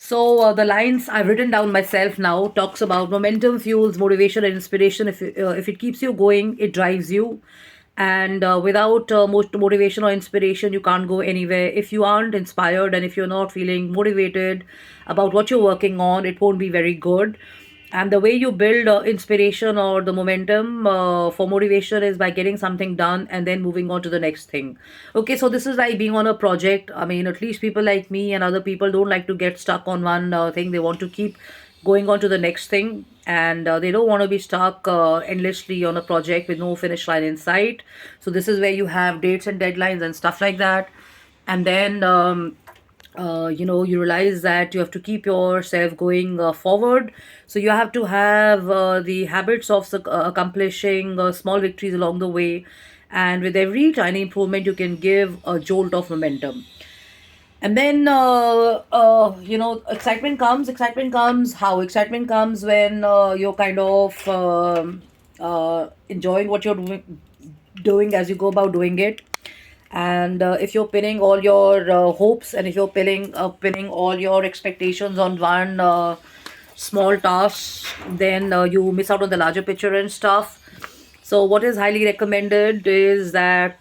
So the lines I've written down myself now talks about momentum fuels motivation and inspiration. If it keeps you going, it drives you, and without motivation or inspiration, you can't go anywhere. If you aren't inspired and if you're not feeling motivated about what you're working on, it won't be very good. And the way you build inspiration or the momentum for motivation is by getting something done and then moving on to the next thing. Okay, so this is like being on a project. I mean, at least people like me and other people don't like to get stuck on one thing. They want to keep going on to the next thing, and they don't want to be stuck endlessly on a project with no finish line in sight. So this is where you have dates and deadlines and stuff like that. And then you realize that you have to keep yourself going forward. So you have to have the habits of accomplishing small victories along the way, and with every tiny improvement you can give a jolt of momentum. And then excitement comes how excitement comes when you're kind of enjoying what you're doing as you go about doing it. And if you're pinning all your hopes, and if you're pinning all your expectations on one small task, then you miss out on the larger picture and stuff. So what is highly recommended is that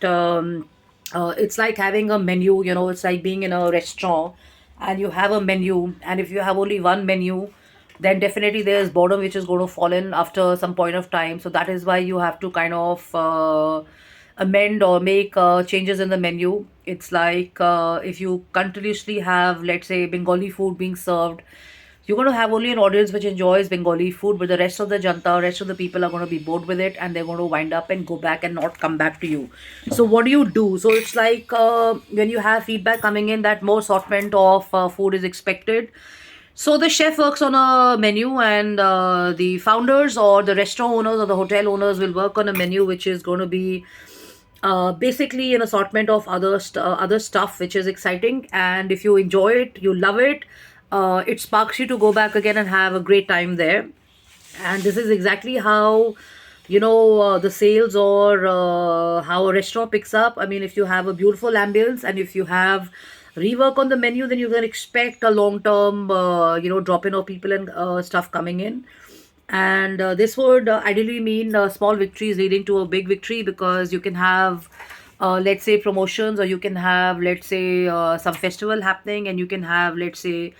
it's like having a menu. It's like being in a restaurant and you have a menu, and if you have only one menu, then definitely there's boredom which is going to fall in after some point of time. So that is why you have to kind of amend or make changes in the menu. It's like if you continuously have, let's say, Bengali food being served, you're going to have only an audience which enjoys Bengali food, but the rest of the janta, rest of the people are going to be bored with it, and they're going to wind up and go back and not come back to you. So what do you do? So it's like when you have feedback coming in that more assortment of food is expected. So the chef works on a menu, and the founders or the restaurant owners or the hotel owners will work on a menu which is going to be basically an assortment of other stuff which is exciting. And if you enjoy it, you love it, it sparks you to go back again and have a great time there. And this is exactly how the sales or how a restaurant picks up. I mean, if you have a beautiful ambience and if you have rework on the menu, then you can expect a long term drop in of people and stuff coming in. And this would ideally mean small victories leading to a big victory, because you can have let's say promotions, or you can have, let's say, some festival happening, and you can have, let's say,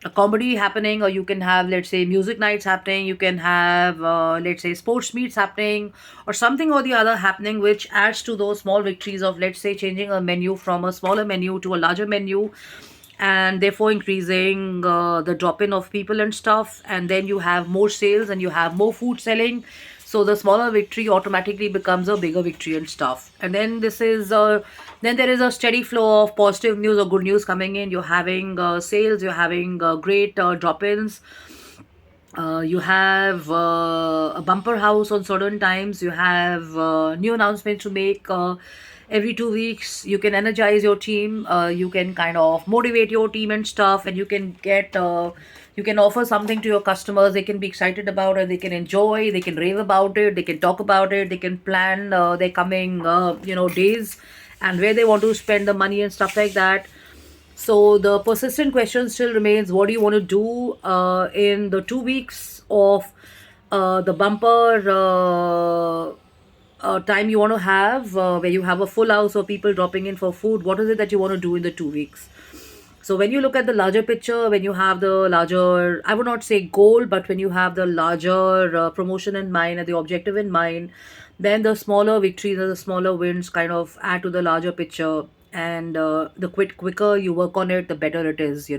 a comedy happening, or you can have, let's say, music nights happening, you can have let's say sports meets happening, or something or the other happening which adds to those small victories of, let's say, changing a menu from a smaller menu to a larger menu, and therefore increasing the drop in of people and stuff. And then you have more sales and you have more food selling. So the smaller victory automatically becomes a bigger victory and stuff. And then then there is a steady flow of positive news or good news coming in. You're having sales, you're having great drop-ins, you have a bumper house on certain times, you have new announcements to make every 2 weeks. You can energize your team, you can kind of motivate your team and stuff, and you can offer something to your customers they can be excited about, and they can enjoy, they can rave about it, they can talk about it, they can plan their coming days and where they want to spend the money and stuff like that. So the persistent question still remains: what do you want to do in the 2 weeks of the bumper time you want to have, where you have a full house of people dropping in for food? What is it that you want to do in the 2 weeks? So when you look at the larger picture, when you have the larger, I would not say goal, but when you have the larger promotion in mind and the objective in mind, then the smaller victories or the smaller wins kind of add to the larger picture. And the quicker you work on it, the better it is.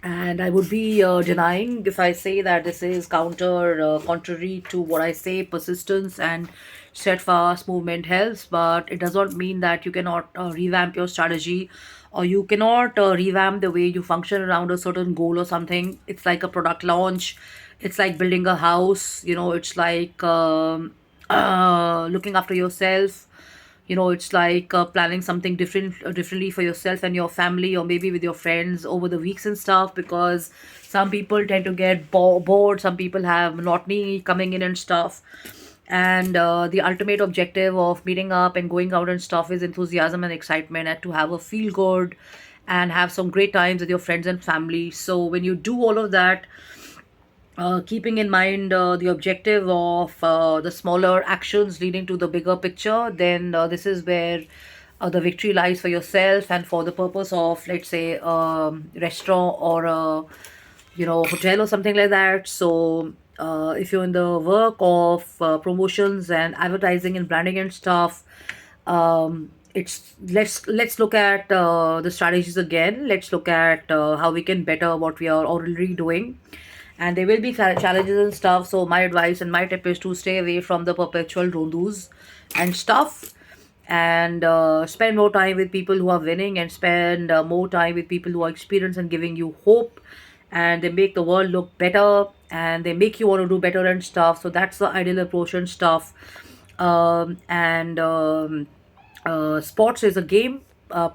And I would be denying if I say that this is contrary to what I say. Persistence and steadfast movement helps, but it does not mean that you cannot revamp your strategy, or you cannot revamp the way you function around a certain goal or something. It's like a product launch. It's like building a house. It's like looking after yourself. It's like planning something differently for yourself and your family, or maybe with your friends over the weeks and stuff, because some people tend to get bored, some people have monotony coming in and stuff. And the ultimate objective of meeting up and going out and stuff is enthusiasm and excitement, and to have a feel good and have some great times with your friends and family. So when you do all of that, keeping in mind the objective of the smaller actions leading to the bigger picture, then this is where the victory lies for yourself and for the purpose of, let's say, restaurant or a hotel or something like that. So if you're in the work of promotions and advertising and branding and stuff, it's let's look at the strategies again. Let's look at how we can better what we are already doing. And there will be challenges and stuff. So my advice and my tip is to stay away from the perpetual rondus and stuff, and spend more time with people who are winning, and spend more time with people who are experienced and giving you hope, and they make the world look better, and they make you want to do better and stuff. So that's the ideal approach and stuff. And Sports is a game.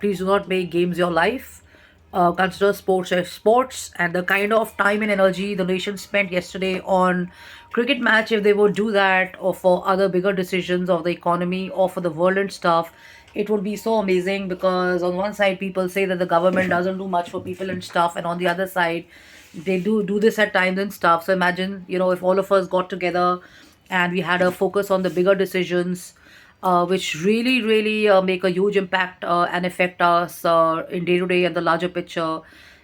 Please do not make games your life. Consider sports as sports, and the kind of time and energy the nation spent yesterday on cricket match, if they would do that, or for other bigger decisions of the economy or for the world and stuff, it would be so amazing. Because on one side people say that the government doesn't do much for people and stuff, and on the other side they do this at times and stuff. So imagine, if all of us got together and we had a focus on the bigger decisions, which really, really make a huge impact and affect us in day to day and the larger picture.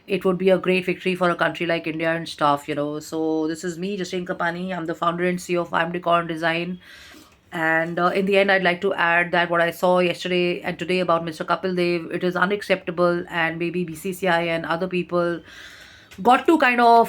It would be a great victory for a country like India and stuff. So this is me, Justine Kapani. I'm the founder and CEO of I'm Decor Design. And in the end, I'd like to add that what I saw yesterday and today about Mr. Kapil Dev, it is unacceptable, and maybe BCCI and other people got to kind of